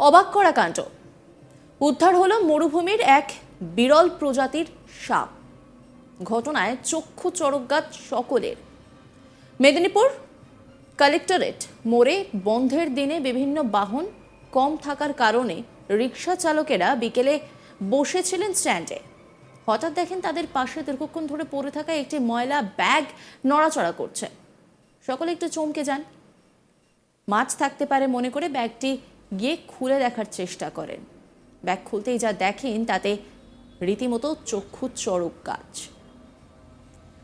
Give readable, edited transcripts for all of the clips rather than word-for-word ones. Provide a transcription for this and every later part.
অবাক করা কাণ্ড। উদ্ধার হলো মরুভূমির এক বিরল প্রজাতির সাপ। ঘটনায় চক্ষু চড়কগাছ সকলের। মেদিনীপুর কালেক্টরেট মোড়ে বন্ধের দিনে বিভিন্ন বাহন কম থাকার কারণে রিক্সা চালকেরা বিকেলে বসেছিলেন স্ট্যান্ডে। হঠাৎ দেখেন তাদের পাশে দীর্ঘক্ষণ ধরে পড়ে থাকা একটি ময়লা ব্যাগ নড়াচড়া করছে। সকলে একটু চমকে যান। মাছ থাকতে পারে মনে করে ব্যাগটি গিয়ে খুলে দেখার চেষ্টা করেন। ব্যাগ খুলতেই যা দেখেন তাতে রীতিমতো চক্ষু চড়ক গাছ।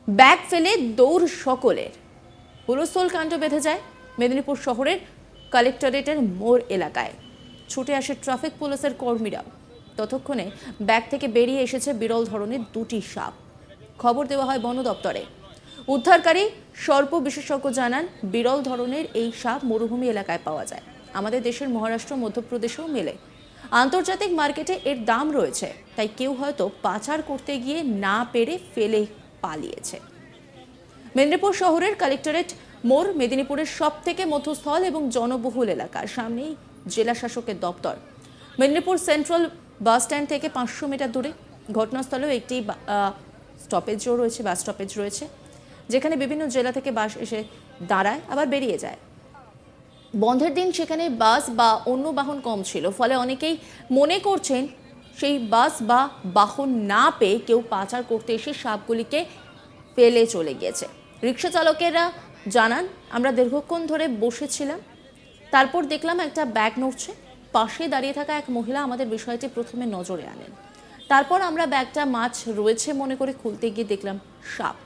ব্যাগ ফেলে দৌড় সকলের। হুলস্থুল কাণ্ড বেঁধে যায় মেদিনীপুর শহরের কালেক্টরেটের মোড় এলাকায়। ছুটে আসে ট্রাফিক পুলিশের কর্মীরাও। ততক্ষণে ব্যাগ থেকে বেরিয়ে এসেছে বিরল ধরনের দুটি সাপ। খবর দেওয়া হয় বন দপ্তরে। উদ্ধারকারী সর্প বিশেষজ্ঞ জানান, বিরল ধরনের এই সাপ মরুভূমি এলাকায় পাওয়া যায়। আমাদের দেশের মহারাষ্ট্র, মধ্যপ্রদেশেও মেলে। আন্তর্জাতিক মার্কেটে এর দাম রয়েছে, তাই কেউ হয়তো পাচার করতে গিয়ে না পেরে ফেলে পালিয়েছে। মেদিনীপুর শহরের কালেক্টরেট মোড় মেদিনীপুরের সব থেকে মধ্যস্থল এবং জনবহুল এলাকা। সামনেই জেলা শাসকের দপ্তর। মেদিনীপুর সেন্ট্রাল বাস স্ট্যান্ড থেকে 500 মিটার দূরে। ঘটনাস্থলেও একটি স্টপেজও রয়েছে, বাস স্টপেজ রয়েছে, যেখানে বিভিন্ন জেলা থেকে বাস এসে দাঁড়ায় আবার বেরিয়ে যায়। বন্ধের দিন সেখানে বাস বা অন্য বাহন কম ছিল, ফলে অনেকেই মনে করছেন সেই বাস বা বাহন না পেয়ে কেউ পাচার করতে এসে সাপগুলিকে ফেলে চলে গিয়েছে। রিক্সা চালকেরা জানান, আমরা দীর্ঘক্ষণ ধরে বসেছিলাম, তারপর দেখলাম একটা ব্যাগ নড়ছে। পাশে দাঁড়িয়ে থাকা এক মহিলা আমাদের বিষয়টি প্রথমে নজরে আনেন। তারপর আমরা ব্যাগটা মাছ রয়েছে মনে করে খুলতে গিয়ে দেখলাম সাপ।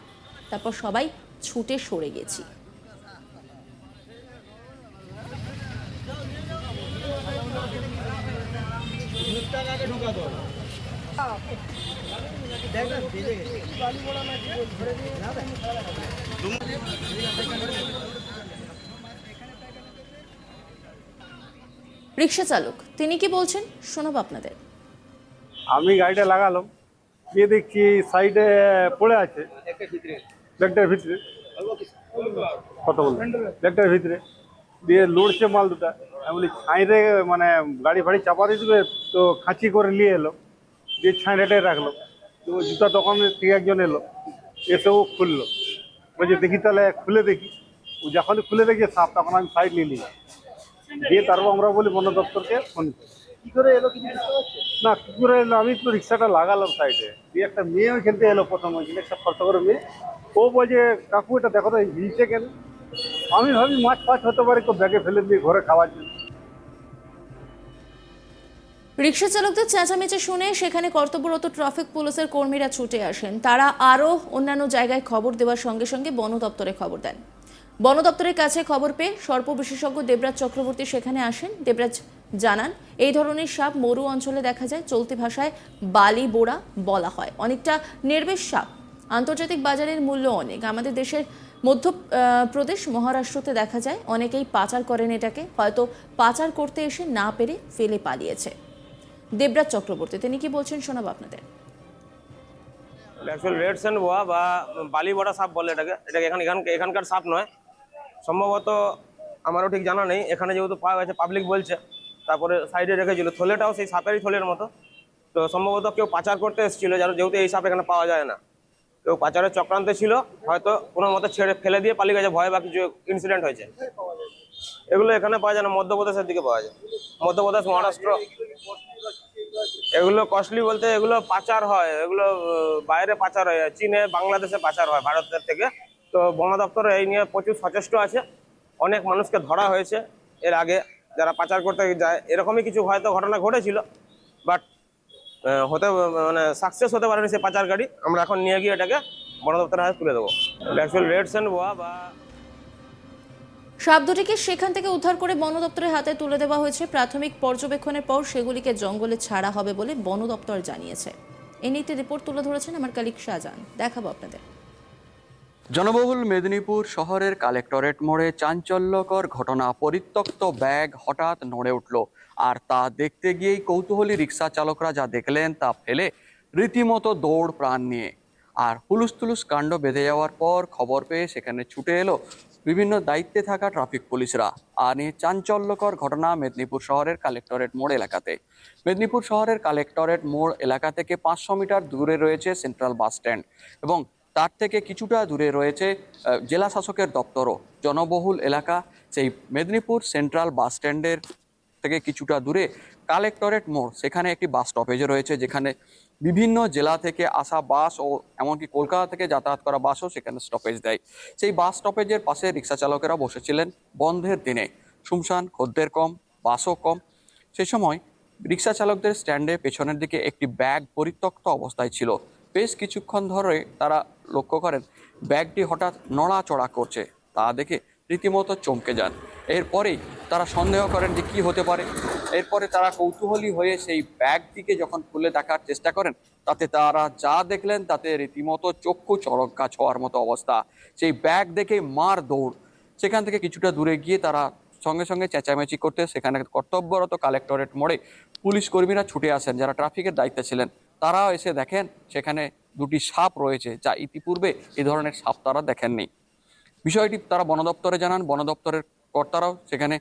তারপর সবাই ছুটে সরে গেছি। রিক্সা চালক তিনি কি বলছেন শোনাবো আপনাদের। আমি গাড়িটা লাগালাম, গিয়ে দেখছি সাইডে পড়ে আছে ব্যাগটার ভিতরে। কত বল ব্যাগটার ভিতরে দিয়ে লড়ছে মাল দুটা। আমি বলি ছাইরে মানে গাড়ি ফাড়ি চাপা দিয়ে দেবে, তো খাঁচি করে নিয়ে এলো, দিয়ে ছাইটাই রাখলো। তো জুতা দোকানের থেকে একজন এলো, এসেও খুললো। বলছে দেখি তাহলে খুলে দেখি। ও যখনই খুলে দেখি সাপ, তখন আমি সাইড নিয়ে নিই। দিয়ে তারপর আমরা বলি বন দপ্তরকে ফোন করি। কি করে এলো কিছু বুঝতে পারছি না, কি করে এলো। আমি তো রিক্সাটা লাগালাম সাইডে, দিয়ে একটা মেয়ে ওইখান থেকে এলো প্রথম, ওইখানে একটা খরচা করে মেয়ে। ও বলছে কাকু এটা দেখো তো হিলছে কেন। আমি ভাবি মাছ ফাছ হতে পারে, তো ব্যাগে ফেলে দিয়ে ঘরে খাওয়ার জন্য। রিক্সা চালকদের চেঁচামেচি শুনে সেখানে কর্তব্যরত ট্রাফিক পুলিশের কর্মীরা ছুটে আসেন। তারা আরও অন্যান্য জায়গায় খবর দেওয়ার সঙ্গে সঙ্গে বন দপ্তরে খবর দেন। বন দপ্তরের কাছে খবর পেয়ে সর্প বিশেষজ্ঞ দেবরাজ চক্রবর্তী সেখানে আসেন। দেবরাজ জানান, এই ধরনের সাপ মরু অঞ্চলে দেখা যায়। চলতি ভাষায় বালি বোড়া বলা হয়। অনেকটা নির্বিষ সাপ। আন্তর্জাতিক বাজারের মূল্য অনেক। আমাদের দেশের মধ্যপ্রদেশ, মহারাষ্ট্রতে দেখা যায়। অনেকেই পাচার করেন এটাকে, হয়তো পাচার করতে এসে না পেরে ফেলে পালিয়েছে। দেবরাজ চক্রবর্তী তিনি কি বলছেন শোনাবো আপনাদের। অ্যাকচুয়াল রেড স্যান্ড বোয়া বা বালি বড়া সাপ বলে এটাকে। এখানকার সাপ নয় সম্ভবত, আমারও ঠিক জানা নেই। এখানে যেহেতু পাওয়া গেছে, পাবলিক বলছে, তারপরে সাইডে রেখেছিল। থলেটাও সেই সাপেরই থলের মতো। তো সম্ভবত কেউ পাচার করতে এসেছিল, যেহেতু এই সাপ এখানে পাওয়া যায় না। কেউ পাচারের চক্রান্তে ছিল, হয়তো কোনো মতো ছেড়ে ফেলে দিয়ে পালিয়ে গেছে, ভয় বা কিছু ইনসিডেন্ট হয়েছে। এগুলো এখানে পাওয়া যায় না, মধ্যপ্রদেশের দিকে পাওয়া যায়। মধ্যপ্রদেশ, মহারাষ্ট্র। এগুলো কস্টলি বলতে এগুলো পাচার হয়, এগুলো বাইরে পাচার হয়, চীনে, বাংলাদেশে পাচার হয় ভারতের থেকে। তো বন দপ্তর এই নিয়ে প্রচুর সচেষ্ট আছে। অনেক মানুষকে ধরা হয়েছে এর আগে যারা পাচার করতে যায়। এরকমই কিছু হয়তো ঘটনা ঘটেছিল, বাট হতে মানে সাকসেস হতে পারেনি সে পাচার গাড়ি। আমরা এখন নিয়ে গিয়ে এটাকে বন দপ্তরের হাতে তুলে দেবো। অ্যাকচুয়াল রেড স্যান্ড বোয়া বা সাপ দুটিকে সেখান থেকে উদ্ধার করে বন দপ্তরের হাতে তুলে দেওয়া হয়েছে। প্রাথমিক পর্যবেক্ষণের পর সেগুলিকে জঙ্গলে ছাড়া হবে বলে বন দপ্তর জানিয়েছে। এই নিয়ে রিপোর্ট তুলে ধরেছেন আমার কালিক শাহজাহান, দেখাবো আপনাদের। জনবহুল মেদিনীপুর শহরের কালেক্টরেট মোড়ে চাঞ্চল্যকর ঘটনা। পরিত্যক্ত ব্যাগ হঠাৎ নড়ে উঠল, আর তা দেখতে গিয়েই কৌতূহলী রিক্সা চালকরা যা দেখলেন তা ফেলে রীতিমতো দৌড় প্রাণ নিয়ে। আর হুলুস তুলুস কাণ্ড বেঁধে যাওয়ার পর খবর পেয়ে সেখানে ছুটে এলো বিভিন্ন দায়িত্বে থাকা ট্রাফিক পুলিশরা। আর নিয়ে চাঞ্চল্যকর ঘটনা মেদিনীপুর শহরের কালেক্টরেট মোড় এলাকাতে। মেদিনীপুর শহরের কালেক্টরেট মোড় এলাকা থেকে 500 মিটার দূরে রয়েছে সেন্ট্রাল বাস স্ট্যান্ড এবং তার থেকে কিছুটা দূরে রয়েছে জেলা শাসকের দপ্তরও। জনবহুল এলাকা সেই মেদিনীপুর সেন্ট্রাল বাস স্ট্যান্ডের থেকে কিছুটা দূরে কালেক্টরেট মোড়, সেখানে একটি বাস স্টপেজও রয়েছে, যেখানে বিভিন্ন জেলা থেকে আসা বাস ও এমনকি কলকাতা থেকে যাতায়াত করা বাসও সেখানে স্টপেজ দেয়। সেই বাস স্টপেজের পাশে রিক্সা চালকেরা বসেছিলেন বন্ধের দিনে। শুনশান, খদ্দের কম, বাসও কম। সেই সময় রিক্সা চালকদের স্ট্যান্ডে পেছনের দিকে একটি ব্যাগ পরিত্যক্ত অবস্থায় ছিল। বেশ কিছুক্ষণ ধরে তারা লক্ষ্য করেন ব্যাগটি হঠাৎ নড়াচড়া করছে। তা দেখে রীতিমতো চমকে যান। এরপরেই তারা সন্দেহ করেন যে কি হতে পারে। এরপরে তারা কৌতূহলী হয়ে সেই ব্যাগটিকে যখন খুলে দেখার চেষ্টা করেন, তাতে তারা যা দেখলেন তাতে রীতিমতো চক্ষু চড়ক গাছ হওয়ার মতো অবস্থা। সেই ব্যাগ দেখে মার দৌড়। সেখান থেকে কিছুটা দূরে গিয়ে তারা সঙ্গে সঙ্গে চেঁচামেচি করতে সেখানে কর্তব্যরত কালেক্টরেট মোড়ে পুলিশ কর্মীরা ছুটে আসেন, যারা ট্রাফিকের দায়িত্বে ছিলেন। তারাও এসে দেখেন সেখানে দুটি সাপ রয়েছে, যা ইতিপূর্বে এই ধরনের সাপ তারা দেখেননি। বিষয়টি তারা বন দপ্তরে জানান। বন দপ্তরের কর্তারাও সেখানে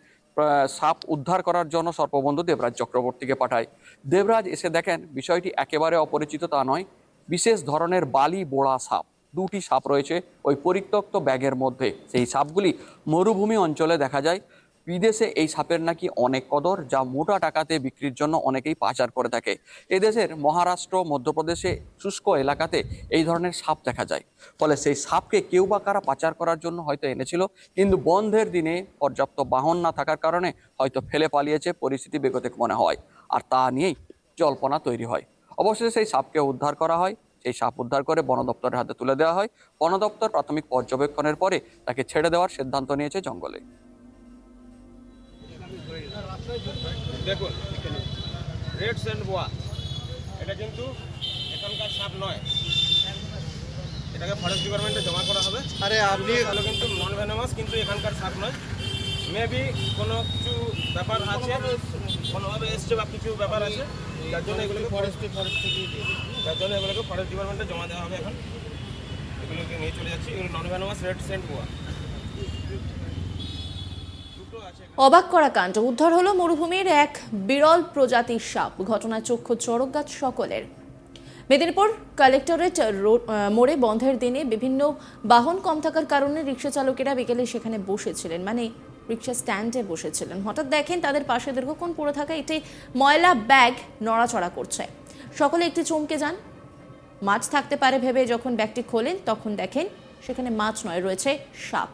সাপ উদ্ধার করার জন্য সর্পবন্ধু দেবরাজ চক্রবর্তীকে পাঠায়। দেবরাজ এসে দেখেন বিষয়টি একেবারে অপরিচিত তা নয়, বিশেষ ধরনের বালি বোড়া সাপ। দুটি সাপ রয়েছে ওই পরিত্যক্ত ব্যাগের মধ্যে। সেই সাপগুলি মরুভূমি অঞ্চলে দেখা যায়। বিদেশে এই সাপের নাকি অনেক কদর, যা মোটা টাকাতে বিক্রির জন্য অনেকেই পাচার করে থাকে। এদেশের মহারাষ্ট্র, মধ্যপ্রদেশে শুষ্ক এলাকাতে এই ধরনের সাপ দেখা যায়। ফলে সেই সাপকে কেউ বা কারা পাচার করার জন্য হয়তো এনেছিল, কিন্তু বন্ধের দিনে পর্যাপ্ত বাহন না থাকার কারণে হয়তো ফেলে পালিয়েছে, পরিস্থিতি বেগতিক মনে হয়। আর তা নিয়েই জল্পনা তৈরি হয়। অবশেষে সেই সাপকে উদ্ধার করা হয়। সেই সাপ উদ্ধার করে বন দপ্তরের হাতে তুলে দেওয়া হয়। বন দপ্তর প্রাথমিক পর্যবেক্ষণের পরে তাকে ছেড়ে দেওয়ার সিদ্ধান্ত নিয়েছে জঙ্গলে। দেখুন, রেড স্যান্ড বোয়া এটা কিন্তু এখানকার সাপ নয়। এটাকে ফরেস্ট ডিপার্টমেন্টে জমা করা হবে। আরে আপনি তাহলে কিন্তু নন ভেনামাস, কিন্তু এখানকার সাপ নয়। মেবি কোনো কিছু ব্যাপার আছে, কোনোভাবে এসছে বা কিছু ব্যাপার আছে, যার জন্য এগুলোকে ফরেস্ট ডিপার্টমেন্টে জমা দেওয়া হবে। এখন এগুলোকে নিয়ে চলে যাচ্ছি। এগুলো নন ভেনামাস রেড স্যান্ড বোয়া। অবাক করা কাণ্ড, উদ্ধার হলো মরুভূমির এক বিরল প্রজাতির সাপ। ঘটনায় চক্ষু চড়ক গাছ সকলের। মেদিনীপুর কালেক্টরেট মোড়ে বন্ধের দিনে বিভিন্ন বাহন কম থাকার কারণে রিক্সা চালকেরা বিকেলে সেখানে বসেছিলেন, মানে রিক্সা স্ট্যান্ডে বসেছিলেন। হঠাৎ দেখেন তাদের পাশে দীর্ঘক্ষণ পড়ে থাকা একটি ময়লা ব্যাগ নড়াচড়া করছে। সকলে একটি চমকে যান। মাছ থাকতে পারে ভেবে যখন ব্যাগটি খোলেন, তখন দেখেন সেখানে মাছ নয়, রয়েছে সাপ।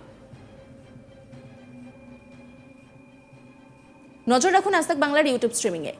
নজর রাখুন আজ তাক বাংলার ইউটিউব স্ট্রিমিংয়ে।